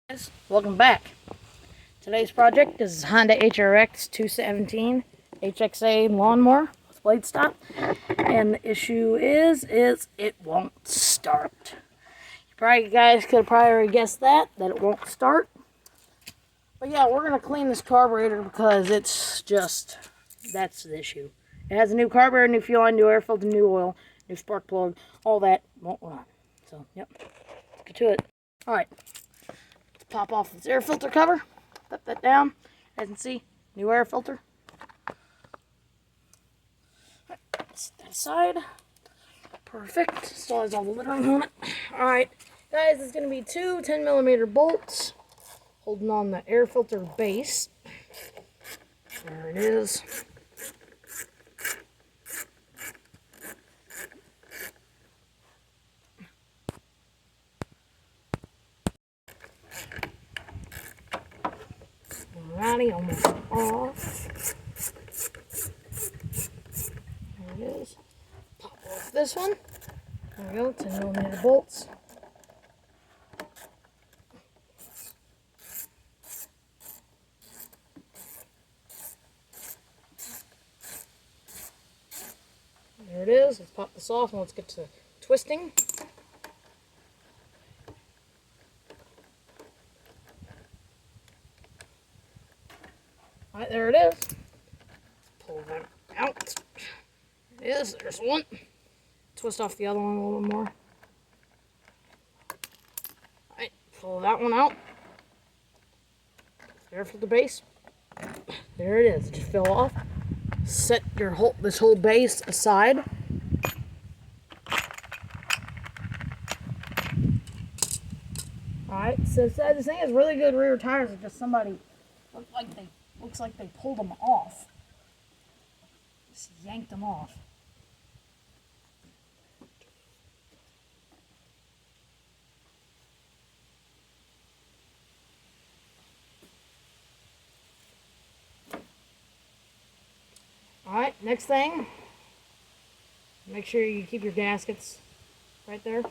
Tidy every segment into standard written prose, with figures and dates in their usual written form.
Guys, welcome back. Today's project is Honda hrx217 HXA lawnmower with blade stop, and the issue is it won't start. You guys could have probably guessed that it won't start. But yeah, we're gonna clean this carburetor because that's the issue. It has a new carburetor, new fuel line, new air filter, new oil, new spark plug. All that won't run. So yep, let's get to it. All right. Pop off this air filter cover, put that down. As you can see, new air filter. Set that aside. Perfect. Still has all the lettering on it. Alright, guys, it's going to be two 10mm bolts holding on the air filter base. There it is. Alrighty, almost off. There it is. Pop off this one. There we go, 10mm bolts. There it is. Let's pop this off and let's get to twisting. Alright, there it is. Pull that out. There it is. There's one. Twist off the other one a little more. Alright, pull that one out. Air filter base. There it is. It just fell off. Set this whole base aside. Alright, so this thing has really good rear tires. It's just somebody looks like they pulled them off. Just yanked them off. Alright, next thing. Make sure you keep your gaskets right there.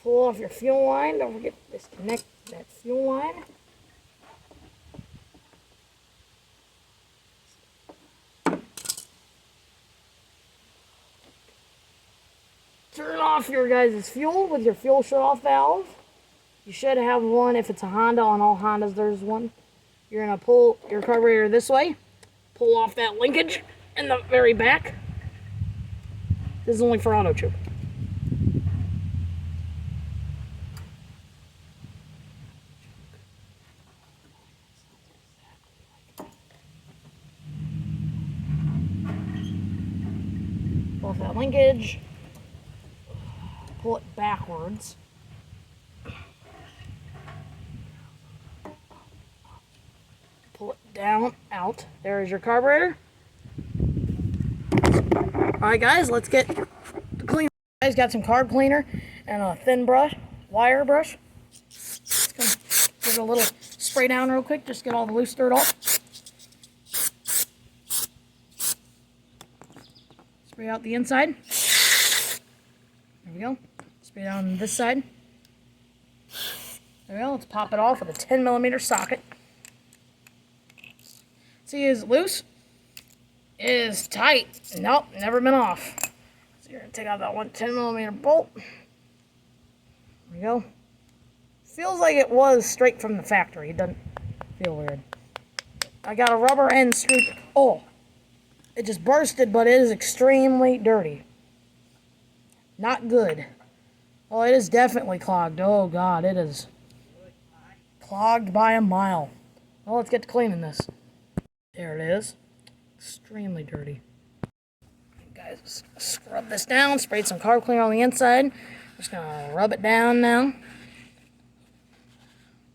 Pull off your fuel line. Don't forget to disconnect that fuel line. Turn off your guys' fuel with your fuel shut-off valve. You should have one if it's a Honda. On all Hondas, there's one. You're going to pull your carburetor this way. Pull off that linkage in the very back. This is only for auto tube. Pull off that linkage. Pull it backwards. Pull it down, out. There is your carburetor. Alright guys, let's get the cleaner. Guys, got some carb cleaner and a thin brush, wire brush. Just gonna give it a little spray down real quick, just get all the loose dirt off. Spray out the inside. There we go. Spray down this side. There we go. Let's pop it off with a 10mm socket. See, is it loose? It is tight. Nope, never been off. So you're going to take out that one 10mm bolt. There we go. Feels like it was straight from the factory. It doesn't feel weird. I got a rubber end screw. Oh, it just bursted, but it is extremely dirty. Not good. Oh, it is definitely clogged. Oh, God, it is clogged by a mile. Well, let's get to cleaning this. There it is. Extremely dirty. Guys, scrub this down. Sprayed some carb cleaner on the inside. Just gonna rub it down now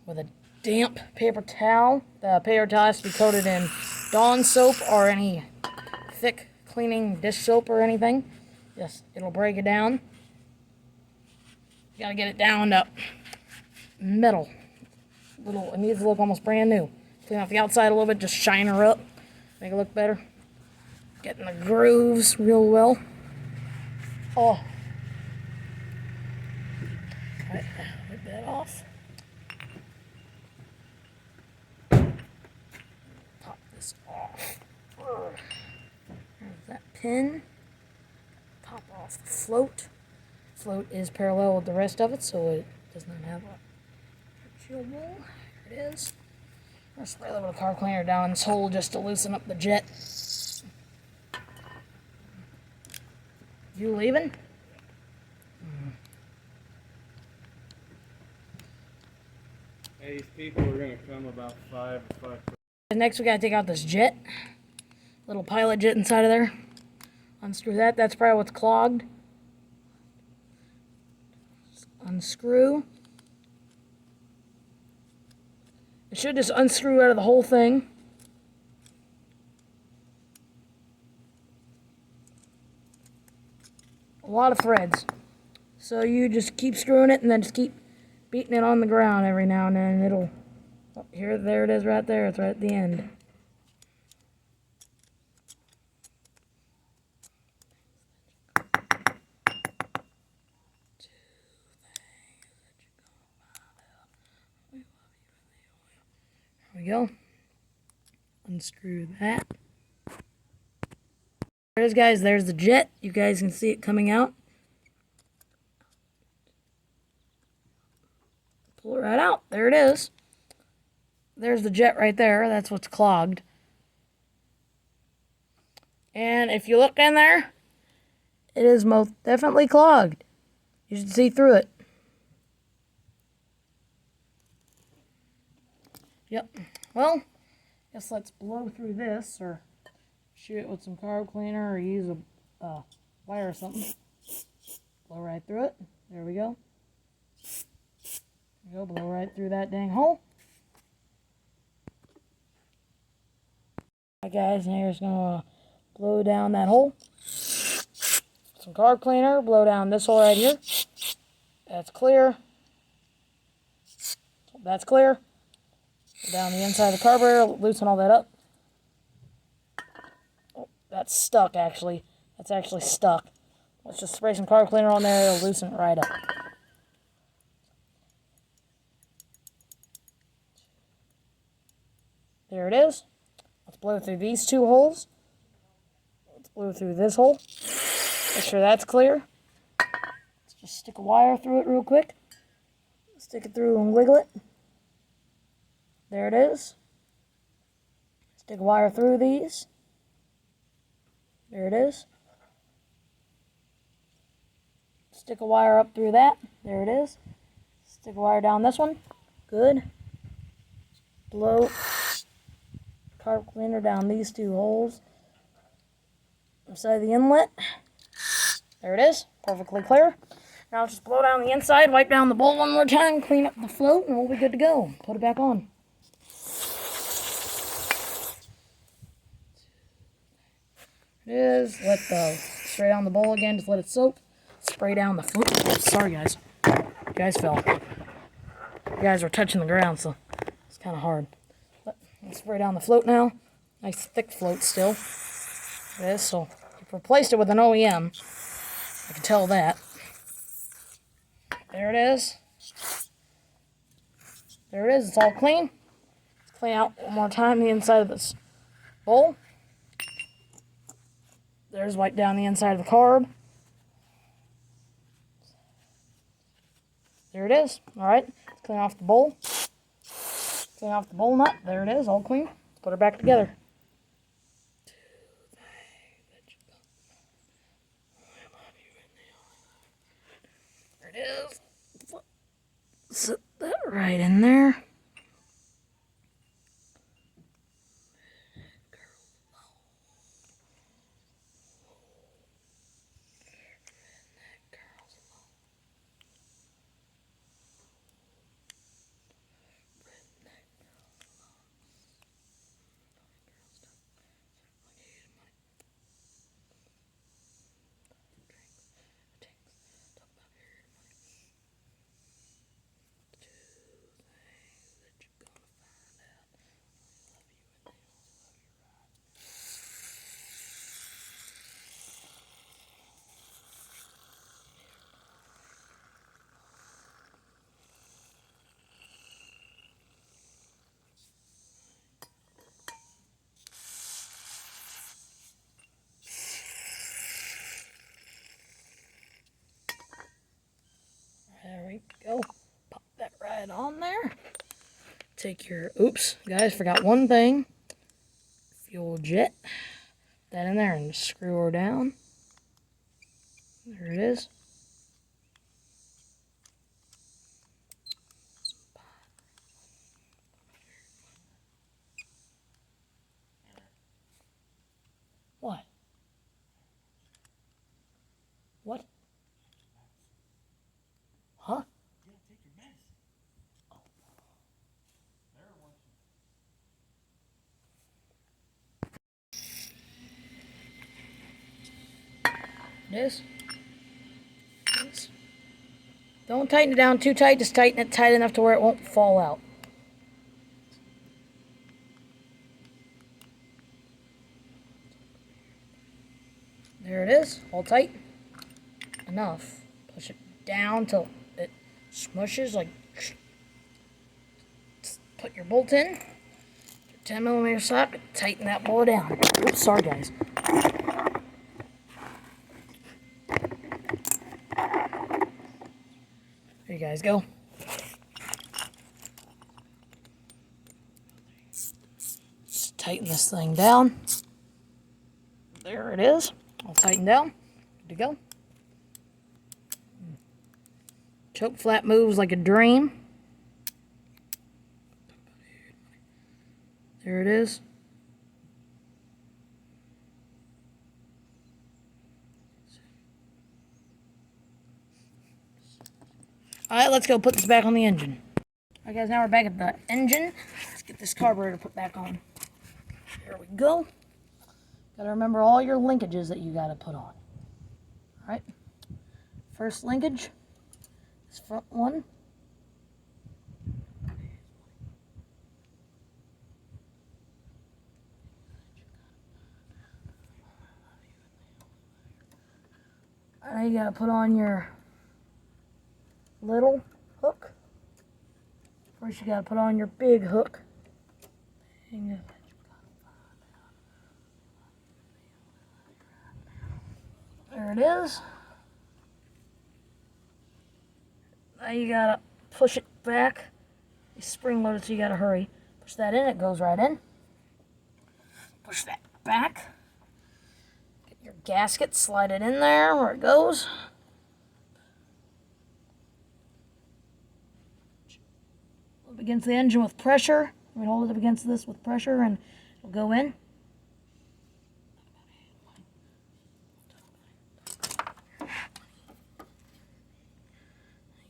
with a damp paper towel. The paper towel has to be coated in Dawn soap or any thick cleaning dish soap or anything. Yes, it'll break it down. You gotta get it down to metal. It needs to look almost brand new. Clean off the outside a little bit, just shine her up, make it look better. Getting the grooves real well. Oh, Wipe that off. Pop this off. There's that pin. Pop off the float. Float is parallel with the rest of it, so it does not have a shield bowl. Here it is. I'm going to spray a little bit of carb cleaner down in this hole just to loosen up the jet. You leaving? Hey, these people are going to come about 5 or 5. Next we got to take out this jet. Little pilot jet inside of there. Unscrew that. That's probably what's clogged. Just unscrew. It should just unscrew out of the whole thing. A lot of threads. So you just keep screwing it and then just keep beating it on the ground every now and then. It'll, oh, there it is right there. It's right at the end. There we go. Unscrew that. There it is, guys. There's the jet. You guys can see it coming out. Pull it right out. There it is. There's the jet right there. That's what's clogged. And if you look in there, it is most definitely clogged. You should see through it. Yep. Well, guess let's blow through this or shoot it with some carb cleaner or use a wire or something. Blow right through it. There we go. There we go. Blow right through that dang hole. Alright guys, now you're just going to blow down that hole. Some carb cleaner. Blow down this hole right here. That's clear. That's clear. Go down the inside of the carburetor. Loosen all that up. Oh, that's stuck actually. That's actually stuck. Let's just spray some carb cleaner on there. It'll loosen it right up. There it is. Let's blow through these two holes. Let's blow through this hole. Make sure that's clear. Let's just stick a wire through it real quick. Stick it through and wiggle it. There it is. Stick a wire through these. There it is. Stick a wire up through that. There it is. Stick a wire down this one. Good. Blow carb cleaner down these two holes. Inside the inlet. There it is. Perfectly clear. Now just blow down the inside, wipe down the bowl one more time, clean up the float, and we'll be good to go. Put it back on. It is. Let the spray down the bowl again. Just let it soak. Spray down the float. Oh, sorry, guys. You guys fell. You guys were touching the ground, so it's kind of hard. Let's spray down the float now. Nice thick float still. This, so you've replaced it with an OEM. I can tell that. There it is. There it is. It's all clean. Let's clean out one more time the inside of this bowl. There's wipe down the inside of the carb. There it is. All right. Let's clean off the bowl. Clean off the bowl nut. There it is. All clean. Let's put her back together. There it is. Set that right in there. Slide on there. Take your, oops, guys, forgot one thing. Fuel jet. Put that in there and just screw her down. There it is. What? What? Huh? Yeah, take your medicine. Oh. This. Don't tighten it down too tight, just tighten it tight enough to where it won't fall out. There it is, all tight. Enough. Push it down till it smushes, like, put your bolt in, your 10mm socket, tighten that bolt down. Oops, sorry guys. There you guys go. Just tighten this thing down. There it is, all tightened down. Good to go. Choke flap moves like a dream. There it is. Alright, let's go put this back on the engine. Alright guys, now we're back at the engine. Let's get this carburetor put back on. There we go. Gotta remember all your linkages that you gotta put on. Alright. First linkage. This front one. Alright, you gotta put on your little hook. First you gotta put on your big hook. There it is. Now you gotta push it back. It's spring loaded, so you gotta hurry. Push that in, it goes right in. Push that back. Get your gasket, slide it in there where it goes. Up against the engine with pressure. We hold it up against this with pressure and it'll go in.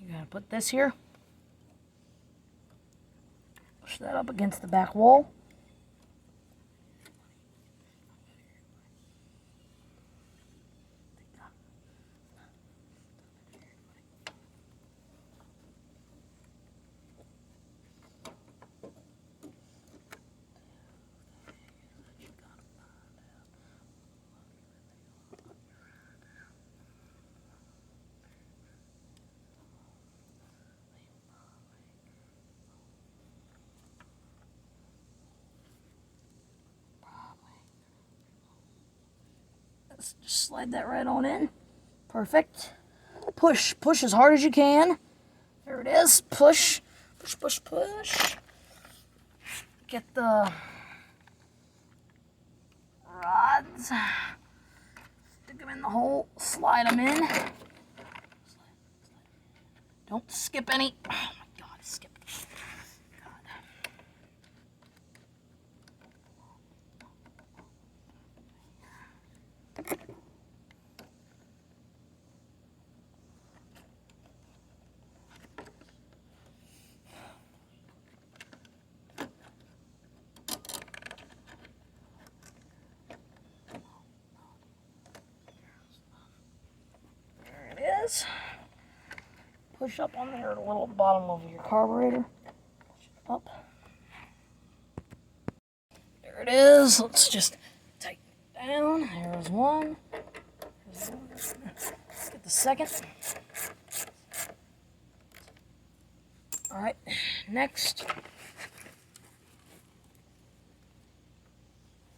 You gotta put this here. Push that up against the back wall. Just slide that right on in. Perfect. Push as hard as you can. There it is. Push. Get the rods. Stick them in the hole. Slide them in. Don't skip any. Oh my God, I skipped. Push up on there, the little bottom of your carburetor. Push it up. There it is. Let's just tighten it down. Here's one. Let's get the second. Alright, next.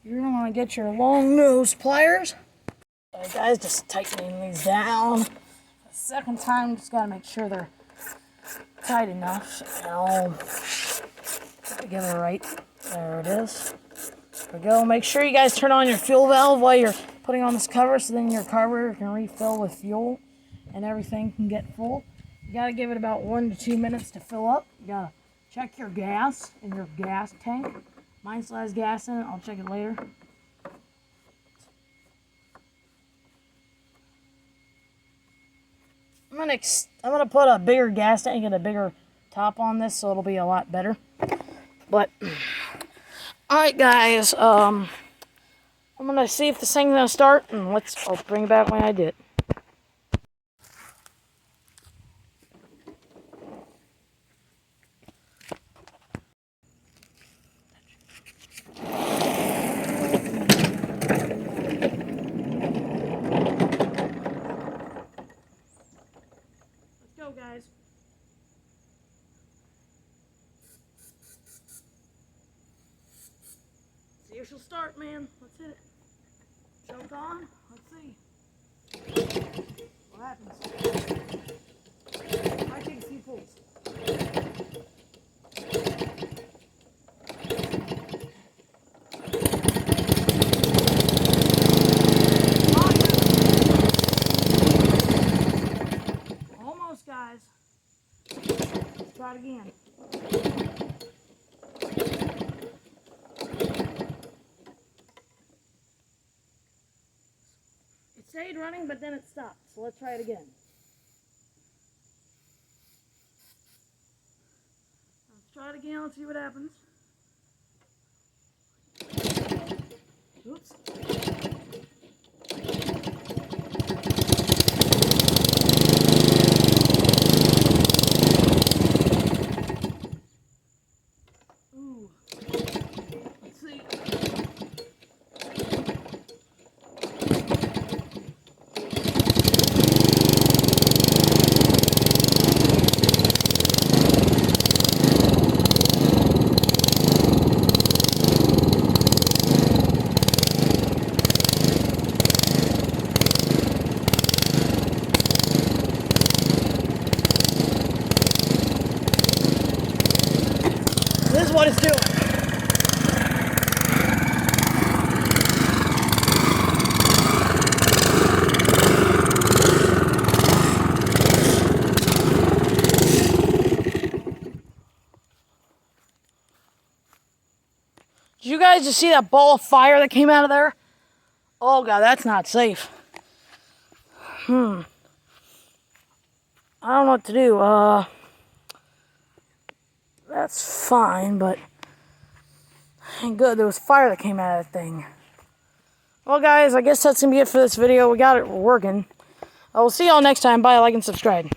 You're going to want to get your long nose pliers. Alright guys, just tightening these down. The second time, just got to make sure they're tight enough, and I'll give it right. There it is. There we go. Make sure you guys turn on your fuel valve while you're putting on this cover, so then your carburetor can refill with fuel and everything can get full. You gotta give it about 1 to 2 minutes to fill up. You gotta check your gas in your gas tank. Mine still has gas in it. I'll check it later. I'm gonna put a bigger gas tank and a bigger top on this, so it'll be a lot better. But all right, guys. I'm gonna see if this thing's gonna start, and I'll bring it back when I do it. Let's go, guys. See if she'll start, man. Let's hit it. Choke on. Let's see. What happens? Might take a few pulls. Almost, guys. Let's try it again. It stayed running, but then it stopped. So let's try it again. Let's try it again. Let's see what happens. Oops. Ooh. Let's see. This is what it's doing. Did you guys just see that ball of fire that came out of there? Oh God, that's not safe. I don't know what to do. That's fine, but ain't good. There was fire that came out of that thing. Well, guys, I guess that's gonna be it for this video. We got it working. We'll see y'all next time. Bye, like, and subscribe.